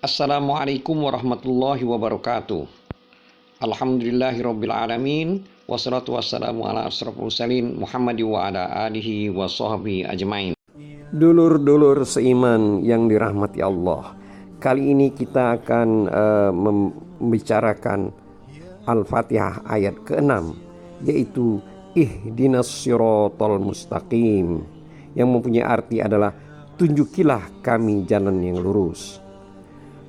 Assalamualaikum warahmatullahi wabarakatuh. Alhamdulillahirabbil alamin wassalatu wassalamu ala asyrofil mursalin Muhammad wa ala alihi wa sahbihi ajmain. Dulur-dulur seiman yang dirahmati Allah, kali ini kita akan membicarakan Al-Fatihah ayat ke-6, yaitu ihdinas siratal mustaqim, yang mempunyai arti adalah tunjukilah kami jalan yang lurus.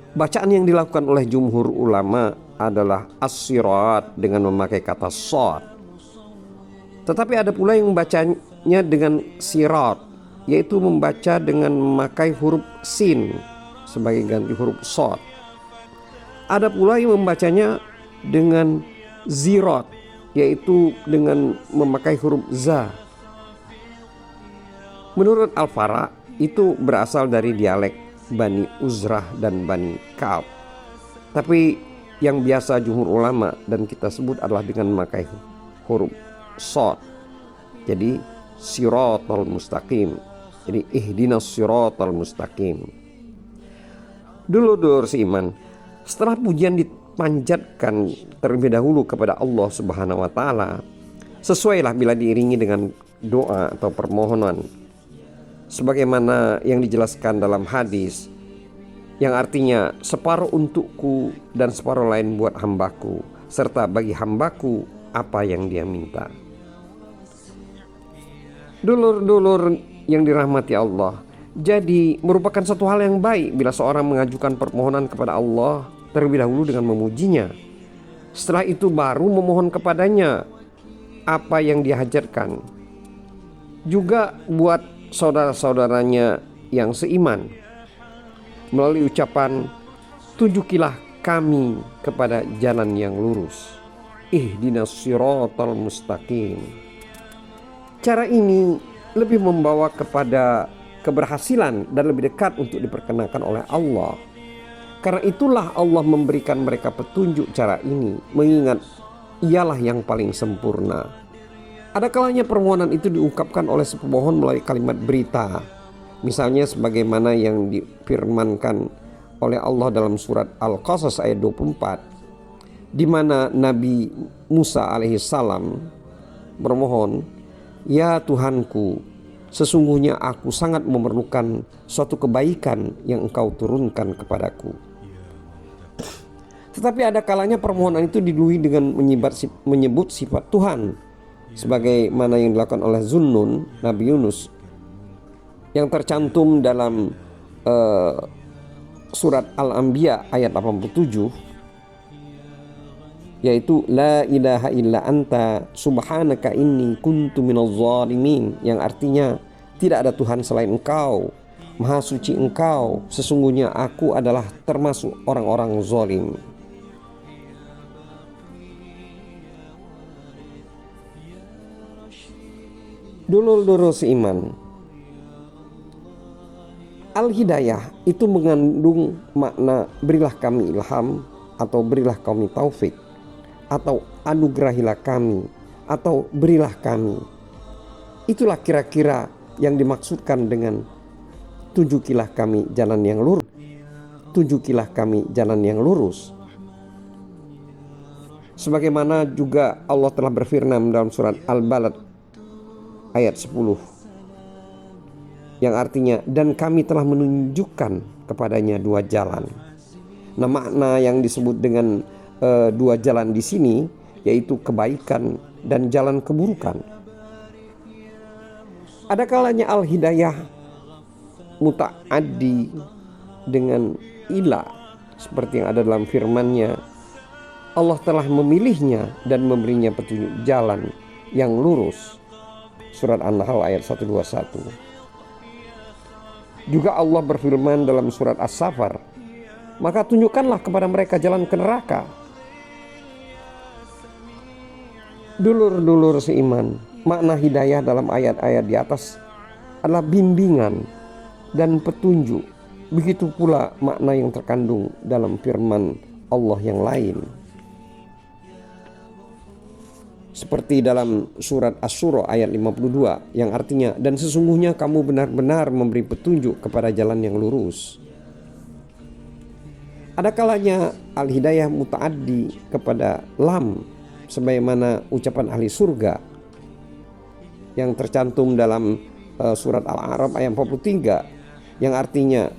Bacaan yang dilakukan oleh jumhur ulama adalah as-sirat dengan memakai kata shad. Tetapi ada pula yang membacanya dengan sirat, yaitu membaca dengan memakai huruf sin sebagai ganti huruf shad. Ada pula yang membacanya dengan zirat, yaitu dengan memakai huruf za. Menurut Al-Fara, itu berasal dari dialek Bani Uzrah dan Bani Ka'ab. Tapi yang biasa jumhur ulama dan kita sebut adalah dengan memakai huruf shad. Jadi siratal mustaqim. Jadi ihdinas siratal mustaqim. Dulur-dulur seiman, setelah pujian dipanjatkan terlebih dahulu kepada Allah Subhanahu wa taala, sesuailah bila diiringi dengan doa atau permohonan, sebagaimana yang dijelaskan dalam hadis yang artinya separuh untukku dan separuh lain buat hambaku, serta bagi hambaku apa yang dia minta. Dulur-dulur yang dirahmati Allah, jadi merupakan satu hal yang baik bila seorang mengajukan permohonan kepada Allah terlebih dahulu dengan memujinya. Setelah itu baru memohon kepadanya apa yang dia hajatkan. Juga buat saudara-saudaranya yang seiman melalui ucapan tunjukilah kami kepada jalan yang lurus, ihdinas siratal mustaqim. Cara ini lebih membawa kepada keberhasilan dan lebih dekat untuk diperkenakan oleh Allah. Karena itulah Allah memberikan mereka petunjuk cara ini, mengingat ialah yang paling sempurna. Ada kalanya permohonan itu diungkapkan oleh si pemohon melalui kalimat berita, misalnya sebagaimana yang difirmankan oleh Allah dalam surat Al-Qasas ayat 24, di mana Nabi Musa alaihissalam bermohon, ya Tuhanku, sesungguhnya aku sangat memerlukan suatu kebaikan yang Engkau turunkan kepadaku. Tetapi ada kalanya permohonan itu didului dengan menyebut sifat Tuhan, sebagaimana yang dilakukan oleh Zunnun, Nabi Yunus, yang tercantum dalam surat Al-Anbiya ayat 87, yaitu la ilaha illa anta subhanaka inni kuntu minaz zalimin, yang artinya tidak ada Tuhan selain Engkau, maha suci Engkau, sesungguhnya aku adalah termasuk orang-orang zalim. Dulur-dulur seiman, Al-Hidayah itu mengandung makna berilah kami ilham, atau berilah kami taufik, atau anugerahilah kami, atau berilah kami. Itulah kira-kira yang dimaksudkan dengan tunjukilah kami jalan yang lurus. Tunjukilah kami jalan yang lurus. Sebagaimana juga Allah telah berfirman dalam surat Al-Balad ayat 10, yang artinya dan kami telah menunjukkan kepadanya dua jalan. Nah, makna yang disebut dengan dua jalan di sini yaitu kebaikan dan jalan keburukan. Ada kalanya al-hidayah muta'addi dengan ila, seperti yang ada dalam firman-Nya, Allah telah memilihnya dan memberinya petunjuk jalan yang lurus. Surat An-Nahl ayat 121. Juga Allah berfirman dalam surat As-Safar, maka tunjukkanlah kepada mereka jalan ke neraka. Dulur-dulur seiman, makna hidayah dalam ayat-ayat di atas adalah bimbingan dan petunjuk. Begitu pula makna yang terkandung dalam firman Allah yang lain, seperti dalam surat Asy-Syura ayat 52, yang artinya dan sesungguhnya kamu benar-benar memberi petunjuk kepada jalan yang lurus. Ada kalanya al-hidayah muta'addi kepada lam, sebagaimana ucapan ahli surga yang tercantum dalam surat Al-A'raf ayat 43, yang artinya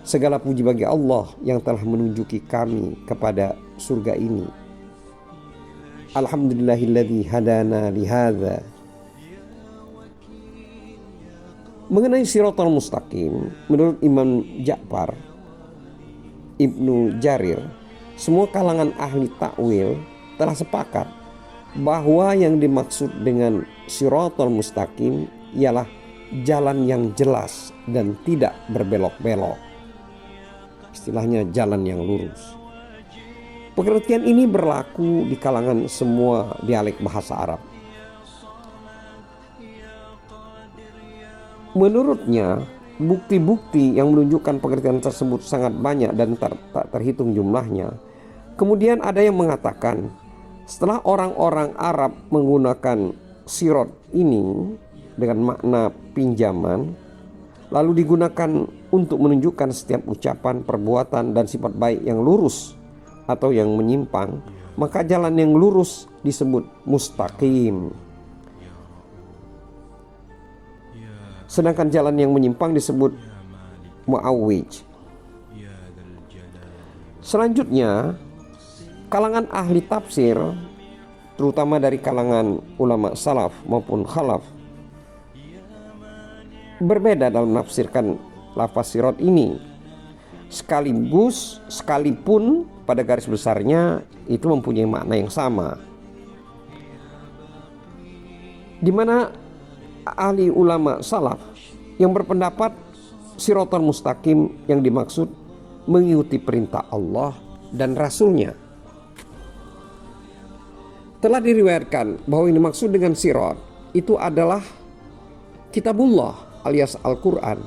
segala puji bagi Allah yang telah menunjuki kami kepada surga ini. Alhamdulillahilladzi hadana lihadza. Mengenai Shiratal Mustaqim, menurut Imam Ja'far Ibnu Jarir, semua kalangan ahli takwil telah sepakat bahwa yang dimaksud dengan Shiratal Mustaqim ialah jalan yang jelas dan tidak berbelok-belok. Istilahnya jalan yang lurus. Pengertian ini berlaku di kalangan semua dialek bahasa Arab. Menurutnya, bukti-bukti yang menunjukkan pengertian tersebut sangat banyak dan tak terhitung jumlahnya. Kemudian ada yang mengatakan, setelah orang-orang Arab menggunakan sirat ini dengan makna pinjaman, lalu digunakan untuk menunjukkan setiap ucapan, perbuatan, dan sifat baik yang lurus atau yang menyimpang, maka jalan yang lurus disebut mustaqim. Sedangkan jalan yang menyimpang disebut mu'awwij. Selanjutnya, kalangan ahli tafsir, terutama dari kalangan ulama salaf maupun khalaf, berbeda dalam menafsirkan lafaz sirat ini. Sekalipun pada garis besarnya itu mempunyai makna yang sama, di mana ahli ulama salaf yang berpendapat Shiratal Mustaqim yang dimaksud mengikuti perintah Allah dan Rasulnya. Telah diriwayatkan bahwa yang dimaksud dengan sirat itu adalah kitabullah alias Al-Quran.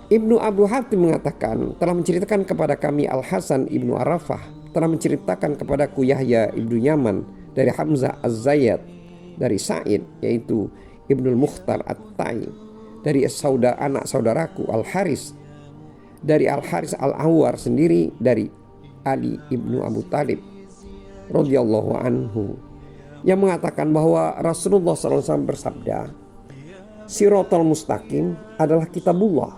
Ibnu Abu Hatim mengatakan, telah menceritakan kepada kami Al-Hasan Ibnu Arafah, telah menceritakan kepadaku Yahya Ibnu Yaman dari Hamzah Az-Zayyad, dari Sa'id yaitu Ibnul Mukhtar At-Tai, dari anak saudaraku Al-Haris, dari Al-Haris Al-Awwar sendiri, dari Ali Ibnu Abu Talib radhiyallahu anhu, yang mengatakan bahwa Rasulullah SAW bersabda, Shiratal Mustaqim adalah kitabullah.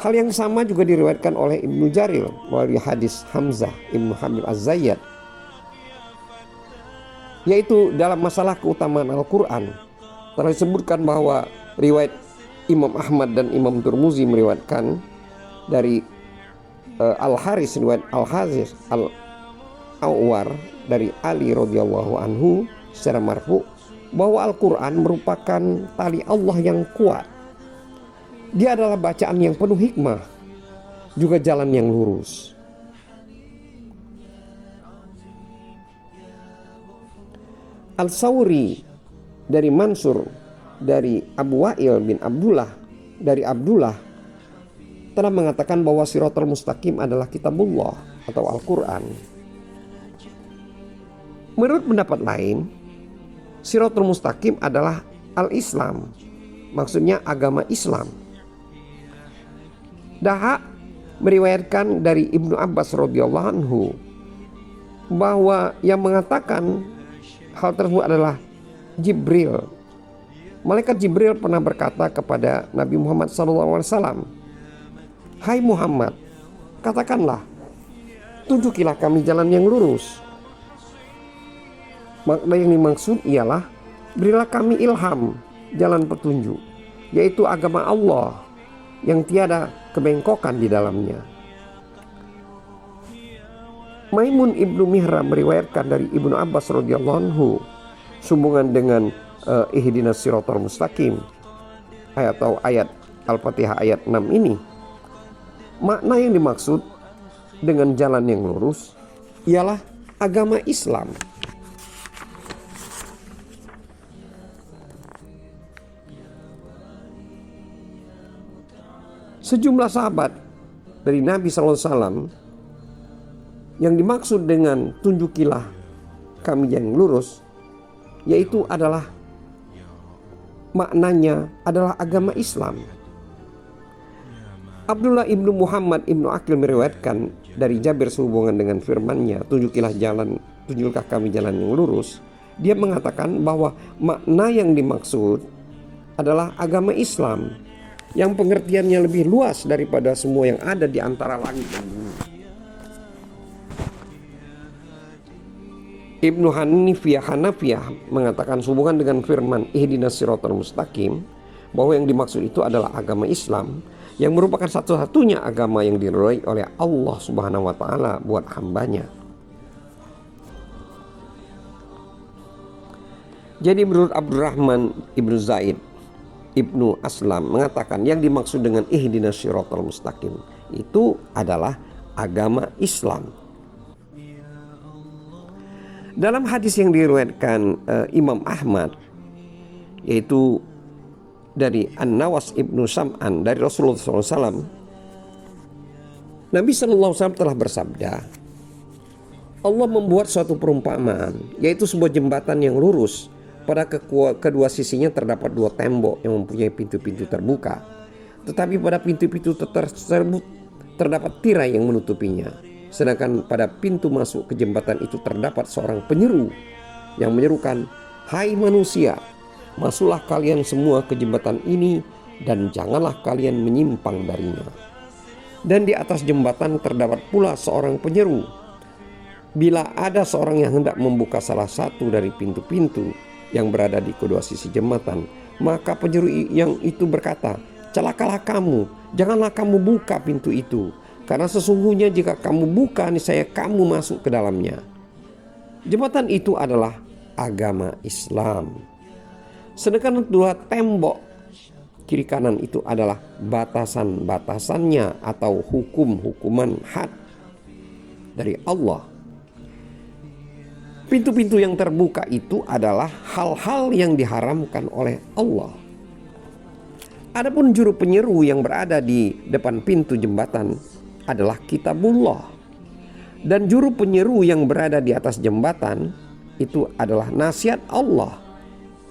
Hal yang sama juga diriwayatkan oleh Ibnu Jarir melalui hadis Hamzah Ibnu Habib Az-Zayyad, yaitu dalam masalah keutamaan Al-Quran. Telah disebutkan bahwa riwayat Imam Ahmad dan Imam Turmuzi meriwayatkan dari Al-Haris, riwayat Al-Haris Al-Awwar dari Ali radhiyallahu anhu secara marfu, bahwa Al-Quran merupakan tali Allah yang kuat. Dia adalah bacaan yang penuh hikmah, juga jalan yang lurus. Al-Sawri dari Mansur dari Abu Wa'il bin Abdullah dari Abdullah telah mengatakan bahwa Shiratal Mustaqim adalah kitabullah atau Al-Quran. Menurut pendapat lain, Shiratal Mustaqim adalah Al-Islam, maksudnya agama Islam. Dahak meriwayatkan dari Ibnu Abbas radhiyallahu anhu bahwa yang mengatakan hal tersebut adalah Jibril. Malaikat Jibril pernah berkata kepada Nabi Muhammad SAW, "Hai Muhammad, katakanlah, tunjukilah kami jalan yang lurus." Makna yang dimaksud ialah, berilah kami ilham, jalan petunjuk, yaitu agama Allah yang tiada kebengkokan di dalamnya. Maimun Ibnu Mihram meriwayatkan dari Ibnu Abbas radhiyallahu anhu sehubungan dengan ihdinas siratal mustaqim atau ayat Al-Fatihah ayat 6 ini. Makna yang dimaksud dengan jalan yang lurus ialah agama Islam. Sejumlah sahabat dari Nabi SAW yang dimaksud dengan tunjukilah kami yang lurus, yaitu adalah maknanya adalah agama Islam. Abdullah ibnu Muhammad ibnu Aqil meriwayatkan dari Jabir sehubungan dengan firman-Nya, tunjuklah kami jalan yang lurus. Dia mengatakan bahwa makna yang dimaksud adalah agama Islam yang pengertiannya lebih luas daripada semua yang ada di antara langit dan bumi. Ibnu Hanafiyah mengatakan sehubungan dengan firman ihdinas siratal mustaqim bahwa yang dimaksud itu adalah agama Islam yang merupakan satu-satunya agama yang diridhoi oleh Allah Subhanahu wa taala buat hambanya. Jadi menurut Abdurrahman ibnu Zaid ibnu Aslam mengatakan yang dimaksud dengan ihdinas siratal mustaqim itu adalah agama Islam. Dalam hadis yang diriwayatkan Imam Ahmad, yaitu dari An-Nawas ibnu Sam'an dari Rasulullah SAW, Nabi SAW telah bersabda, Allah membuat suatu perumpamaan, yaitu sebuah jembatan yang lurus. Pada kedua sisinya terdapat dua tembok yang mempunyai pintu-pintu terbuka, tetapi pada pintu-pintu tersebut terdapat tirai yang menutupinya. Sedangkan pada pintu masuk ke jembatan itu terdapat seorang penyeru yang menyerukan, "Hai manusia, masuklah kalian semua ke jembatan ini dan janganlah kalian menyimpang darinya." Dan di atas jembatan terdapat pula seorang penyeru. Bila ada seorang yang hendak membuka salah satu dari pintu-pintu yang berada di kedua sisi jembatan, maka penyeru yang itu berkata, "Celakalah kamu, janganlah kamu buka pintu itu. Karena sesungguhnya jika kamu buka, niscaya kamu masuk ke dalamnya." Jembatan itu adalah agama Islam. Sedangkan dua tembok kiri kanan itu adalah batasan-batasannya atau hukum-hukuman had dari Allah. Pintu-pintu yang terbuka itu adalah hal-hal yang diharamkan oleh Allah. Adapun juru penyeru yang berada di depan pintu jembatan adalah kitabullah, dan juru penyeru yang berada di atas jembatan itu adalah nasihat Allah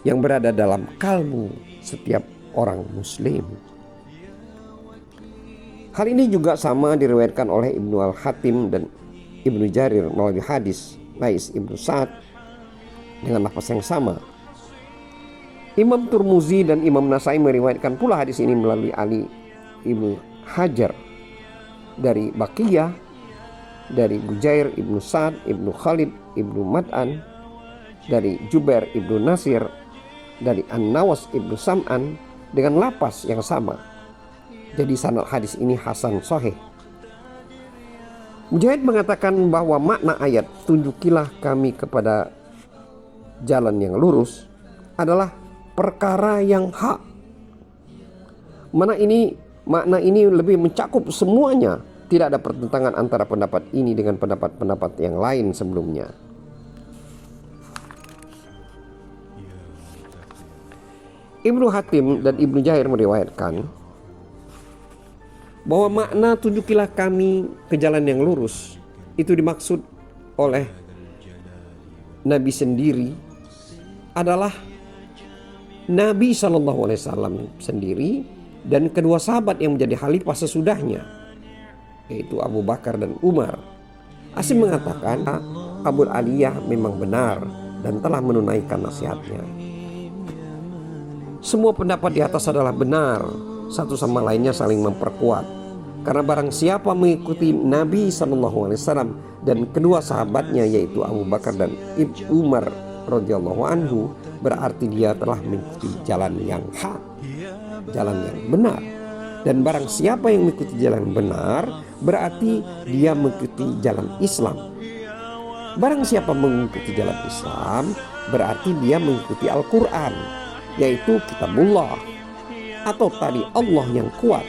yang berada dalam kalbu setiap orang muslim. Hal ini juga sama diriwayatkan oleh Ibnu Al-Hatim dan Ibnu Jarir melalui hadis Lais Ibnu Sa'ad dengan lafaz yang sama. Imam Turmuzi dan Imam Nasai meriwayatkan pula hadis ini melalui Ali Ibnu Hajar dari Baqiyah, dari Bujair Ibnu Sa'ad Ibnu Khalid Ibnu Mad'an, dari Jubair Ibnu Nasir, dari An-Nawas Ibnu Sam'an dengan lapas yang sama. Jadi sanad hadis ini hasan sahih. Mujahid mengatakan bahwa makna ayat "tunjukilah kami kepada jalan yang lurus" adalah perkara yang hak. Makna ini lebih mencakup semuanya. Tidak ada pertentangan antara pendapat ini dengan pendapat-pendapat yang lain sebelumnya. Ibnu Hatim dan Ibnu Jair meriwayatkan bahwa makna "tunjukilah kami ke jalan yang lurus" itu dimaksud oleh Nabi sendiri adalah Nabi SAW sendiri dan kedua sahabat yang menjadi khalifah sesudahnya, yaitu Abu Bakar dan Umar. Asim mengatakan Abu Aliyah memang benar dan telah menunaikan nasihatnya. Semua pendapat di atas adalah benar, satu sama lainnya saling memperkuat. Karena barang siapa mengikuti Nabi SAW dan kedua sahabatnya, yaitu Abu Bakar dan Umar radhiyallahu anhu, berarti dia telah mengikuti jalan yang hak, jalan yang benar. Dan barang siapa yang mengikuti jalan yang benar, berarti dia mengikuti jalan Islam. Barang siapa mengikuti jalan Islam, berarti dia mengikuti Al-Quran, yaitu kitabullah, atau tadi Allah yang kuat,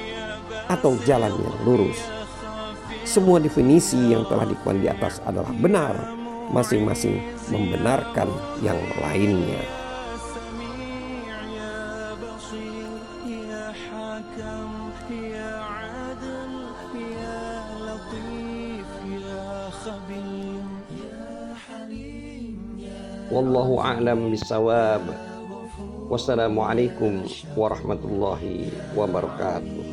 atau jalan yang lurus. Semua definisi yang telah dikuat di atas adalah benar, masing-masing membenarkan yang lainnya. Wallahu a'lam bissawab. Wassalamualaikum warahmatullahi wabarakatuh.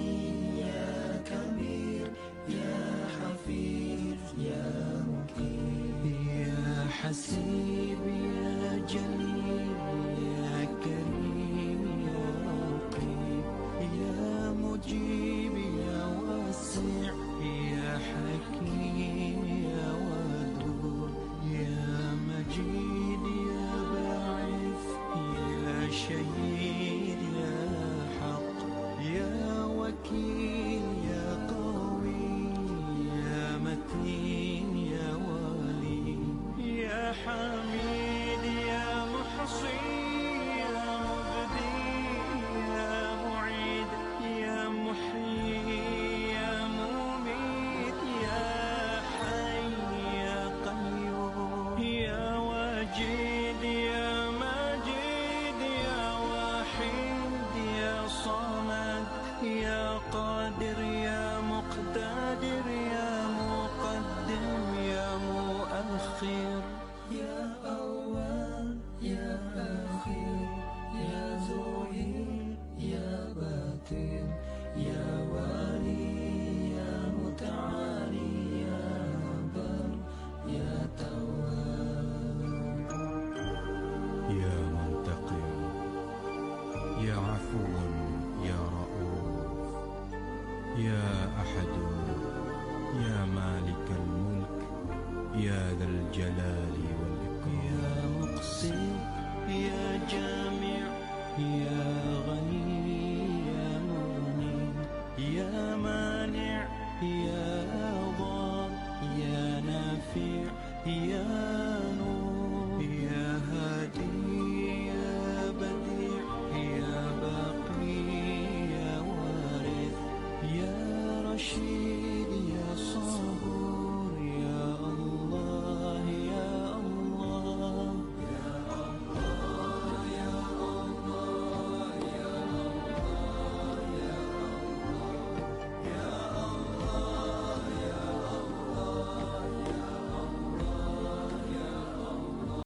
قادر يا مقتدر يا مقدم يا مؤخر، يا أول يا آخر يا ظهير يا باطن يا والي يا متعالي يا بر يا تواب، يا منتقم يا عفو يا رؤوف، يا أحد يا مالك الملك يا ذا الجلال والإكرام، يا مقسط يا جامع يا غني يا مغني يا مانع يا ضار يا نافع يا نور، يا هادي يا بديع يا باقي يا وارث يا رشيد